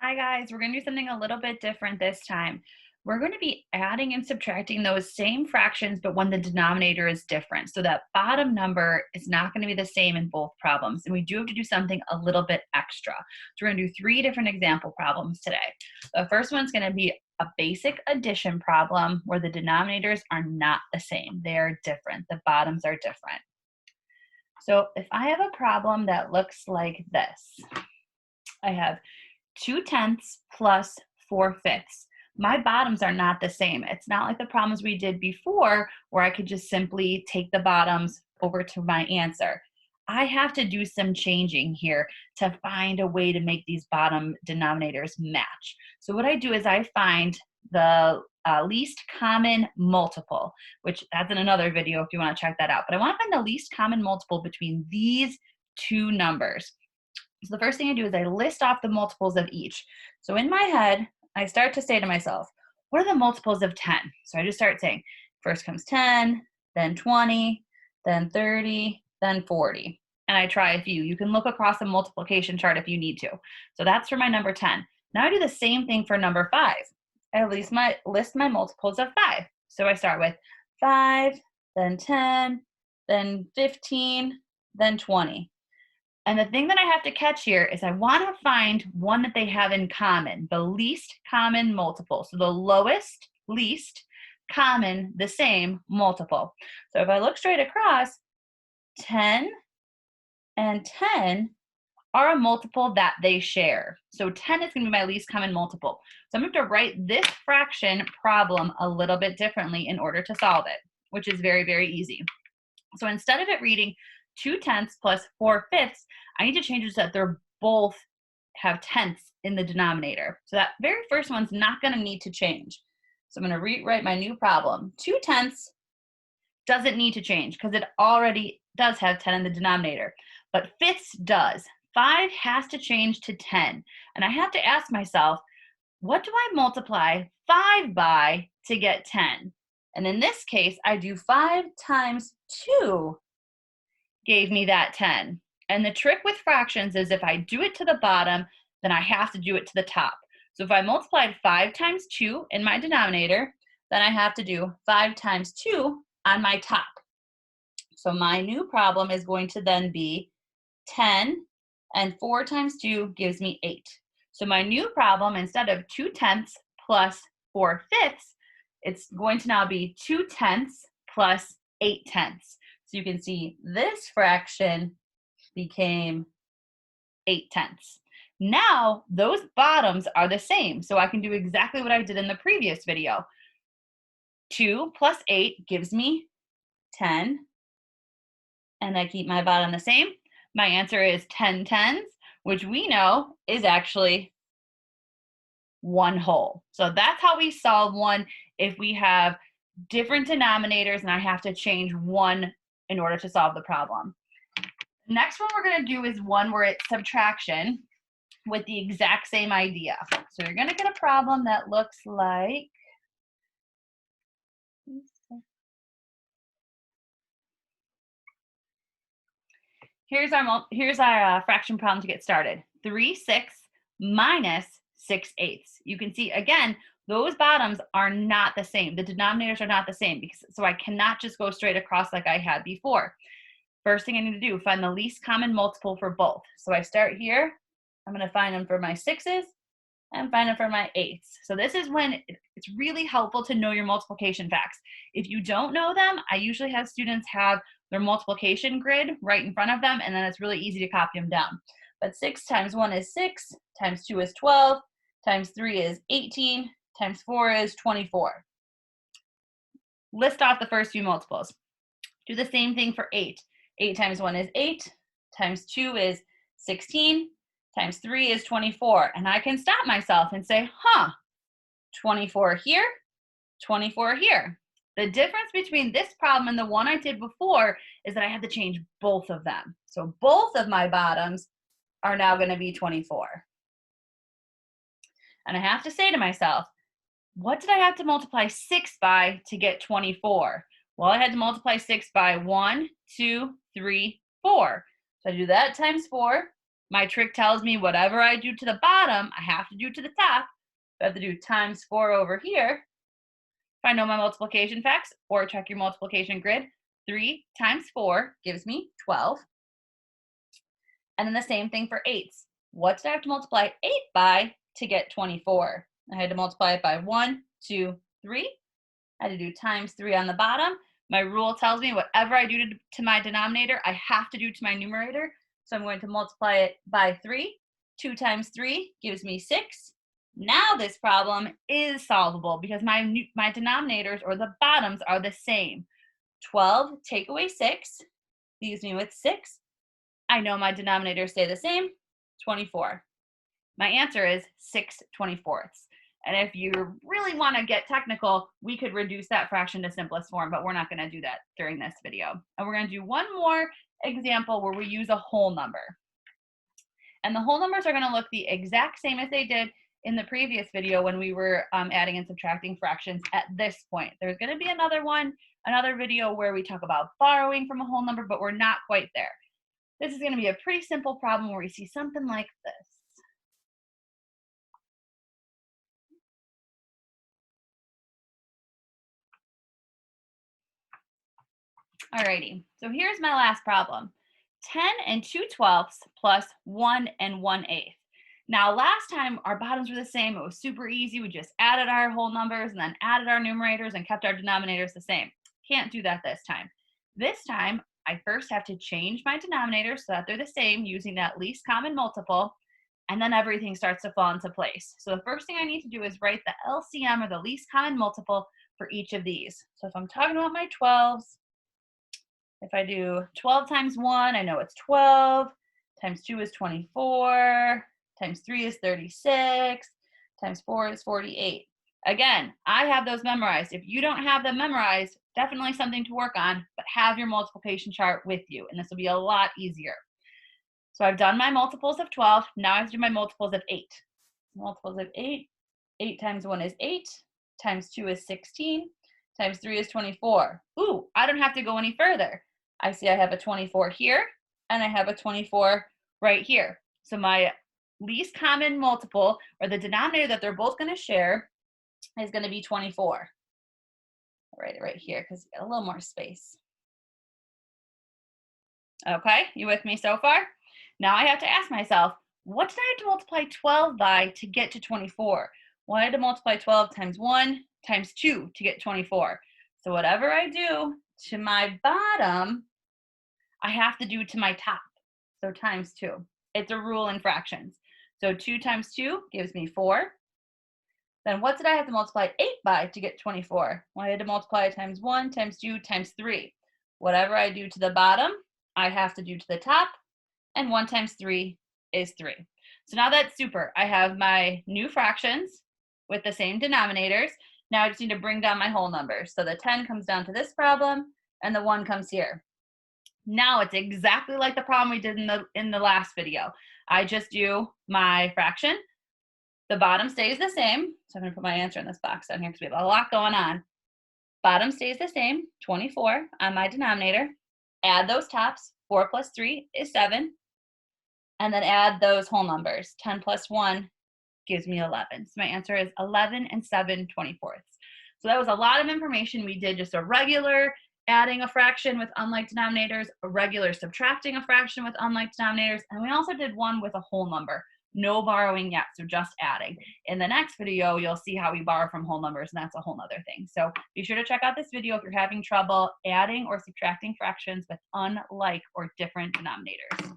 Hi guys, we're going to do something a little bit different this time. We're going to be adding and subtracting those same fractions, but when the denominator is different. So that bottom number is not going to be the same in both problems. And we do have to do something a little bit extra. So we're going to do 3 different example problems today. The first one's going to be a basic addition problem where the denominators are not the same. They're different. The bottoms are different. So if I have a problem that looks like this, I have 2/10 plus 4/5. My bottoms are not the same. It's not like the problems we did before where I could just simply take the bottoms over to my answer. I have to do some changing here to find a way to make these bottom denominators match. So what I do is I find the least common multiple, which that's in another video if you want to check that out. But I want to find the least common multiple between these two numbers. So the first thing I do is I list off the multiples of each. So in my head, I start to say to myself, what are the multiples of 10? So I just start saying, first comes 10, then 20, then 30, then 40. And I try a few. You can look across the multiplication chart if you need to. So that's for my number 10. Now I do the same thing for number 5. I list my multiples of 5. So I start with 5, then 10, then 15, then 20. And the thing that I have to catch here is I want to find one that they have in common, the least common multiple. So the lowest, least, common, the same multiple. So if I look straight across, 10 and 10 are a multiple that they share. So 10 is going to be my least common multiple. So I'm going to have to write this fraction problem a little bit differently in order to solve it, which is very, very easy. So instead of it reading 2/10 plus 4/5, I need to change it so that they're both have tenths in the denominator. So that very first one's not going to need to change. So I'm going to rewrite my new problem. 2/10 doesn't need to change because it already does have 10 in the denominator. But fifths does. 5 has to change to 10. And I have to ask myself, what do I multiply 5 by to get 10? And in this case, I do 5 times 2 gave me that 10. And the trick with fractions is if I do it to the bottom, then I have to do it to the top. So if I multiplied 5 times 2 in my denominator, then I have to do 5 times 2 on my top. So my new problem is going to then be 10, and 4 times 2 gives me 8. So my new problem, instead of 2/10 plus 4/5, it's going to now be 2/10 plus 8/10. So you can see this fraction became 8/10. Now those bottoms are the same. So I can do exactly what I did in the previous video. 2 plus 8 gives me 10. And I keep my bottom the same. My answer is 10/10, which we know is actually 1 whole. So that's how we solve one if we have different denominators and I have to change one in order to solve the problem. Next one we're going to do is one where it's subtraction with the exact same idea. So you're going to get a problem that looks like, here's our fraction problem to get started. 3/6 minus 6/8. You can see again, those bottoms are not the same. The denominators are not the same, so I cannot just go straight across like I had before. First thing I need to do, find the least common multiple for both. So I start here. I'm going to find them for my 6's and find them for my 8's. So this is when it's really helpful to know your multiplication facts. If you don't know them, I usually have students have their multiplication grid right in front of them, and then it's really easy to copy them down. But 6 times 1 is 6, times 2 is 12, times 3 is 18, times 4 is 24. List off the first few multiples. Do the same thing for 8. 8 times 1 is 8, times 2 is 16, times 3 is 24. And I can stop myself and say, 24 here, 24 here. The difference between this problem and the one I did before is that I have to change both of them. So both of my bottoms are now going to be 24. And I have to say to myself, what did I have to multiply 6 by to get 24? Well, I had to multiply 6 by 1, 2, 3, 4. So I do that times 4. My trick tells me whatever I do to the bottom, I have to do to the top. I have to do times 4 over here. If I know my multiplication facts, or check your multiplication grid, 3 times 4 gives me 12. And then the same thing for 8s. What did I have to multiply 8 by to get 24? I had to multiply it by 1, 2, 3. I had to do times 3 on the bottom. My rule tells me whatever I do to my denominator, I have to do to my numerator. So I'm going to multiply it by 3. 2 times 3 gives me 6. Now this problem is solvable because my denominators, or the bottoms, are the same. 12 take away 6 leaves me with 6. I know my denominators stay the same, 24. My answer is 6/24. And if you really want to get technical, we could reduce that fraction to simplest form, but we're not going to do that during this video. And we're going to do one more example where we use a whole number. And the whole numbers are going to look the exact same as they did in the previous video when we were adding and subtracting fractions at this point. There's going to be another video where we talk about borrowing from a whole number, but we're not quite there. This is going to be a pretty simple problem where we see something like this. Alrighty, so here's my last problem. 10 and 2/12 plus 1 and 1/8. Now last time our bottoms were the same. It was super easy. We just added our whole numbers and then added our numerators and kept our denominators the same. Can't do that this time. This time, I first have to change my denominators so that they're the same using that least common multiple, and then everything starts to fall into place. So the first thing I need to do is write the LCM, or the least common multiple, for each of these. So if I'm talking about my 12s, if I do 12 times 1, I know it's 12, times 2 is 24, times 3 is 36, times 4 is 48. Again, I have those memorized. If you don't have them memorized, definitely something to work on, but have your multiplication chart with you, and this will be a lot easier. So I've done my multiples of 12. Now I have to do my multiples of 8. Multiples of 8. 8 times 1 is 8, times 2 is 16, times 3 is 24. Ooh, I don't have to go any further. I see I have a 24 here, and I have a 24 right here. So my least common multiple, or the denominator that they're both going to share, is going to be 24. I'll write it right here because you get a little more space. Okay, you with me so far? Now I have to ask myself, what did I have to multiply 12 by to get to 24? Well, I had to multiply 12 times 1 times 2 to get 24. So whatever I do to my bottom, I have to do to my top. So times 2. It's a rule in fractions. So 2 times 2 gives me 4. Then what did I have to multiply 8 by to get 24? Well, I had to multiply times 1 times 2 times 3. Whatever I do to the bottom, I have to do to the top. And 1 times 3 is 3. So now that's super. I have my new fractions with the same denominators. Now I just need to bring down my whole numbers. So the 10 comes down to this problem, and the 1 comes here. Now it's exactly like the problem we did in the last video. I just do my fraction. The bottom stays the same. So I'm going to put my answer in this box down here because we have a lot going on. Bottom stays the same, 24 on my denominator. Add those tops. 4 plus 3 is 7. And then add those whole numbers. 10 plus 1 gives me 11. So my answer is 11 and 7/24. So that was a lot of information. We did just a regular adding a fraction with unlike denominators, a regular subtracting a fraction with unlike denominators, and we also did one with a whole number. No borrowing yet, so just adding. In the next video, you'll see how we borrow from whole numbers, and that's a whole nother thing. So be sure to check out this video if you're having trouble adding or subtracting fractions with unlike or different denominators.